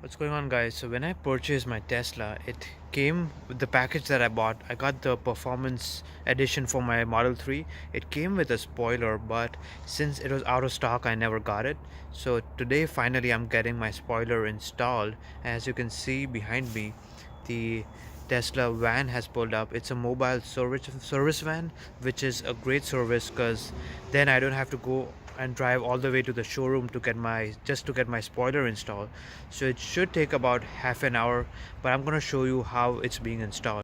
What's going on, guys? So when I purchased my Tesla, it came with the package that I bought. I got the performance edition for my Model 3. It came with a spoiler, but since it was out of stock, I never got it. So today finally I'm getting my spoiler installed. As you can see behind me, the Tesla van has pulled up. It's a mobile service van, which is a great service because then I don't have to go and drive all the way to the showroom to get my spoiler installed. So it should take about half an hour, but I'm gonna show you how it's being installed.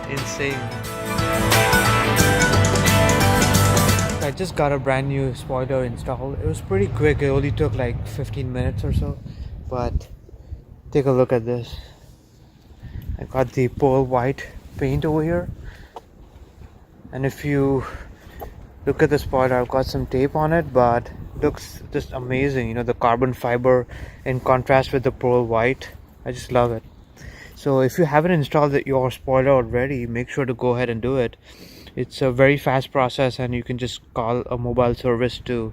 Insane. I just got a brand new spoiler installed. It was pretty quick. It only took like 15 minutes or so. But take a look at this. I got the pearl white paint over here. And if you look at the spoiler, I've got some tape on it, but it looks just amazing. You know, the carbon fiber in contrast with the pearl white. I just love it. So if you haven't installed your spoiler already, make sure to go ahead and do it. It's a very fast process and you can just call a mobile service to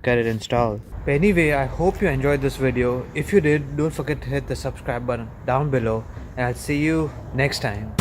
get it installed. But anyway, I hope you enjoyed this video. If you did, don't forget to hit the subscribe button down below and I'll see you next time.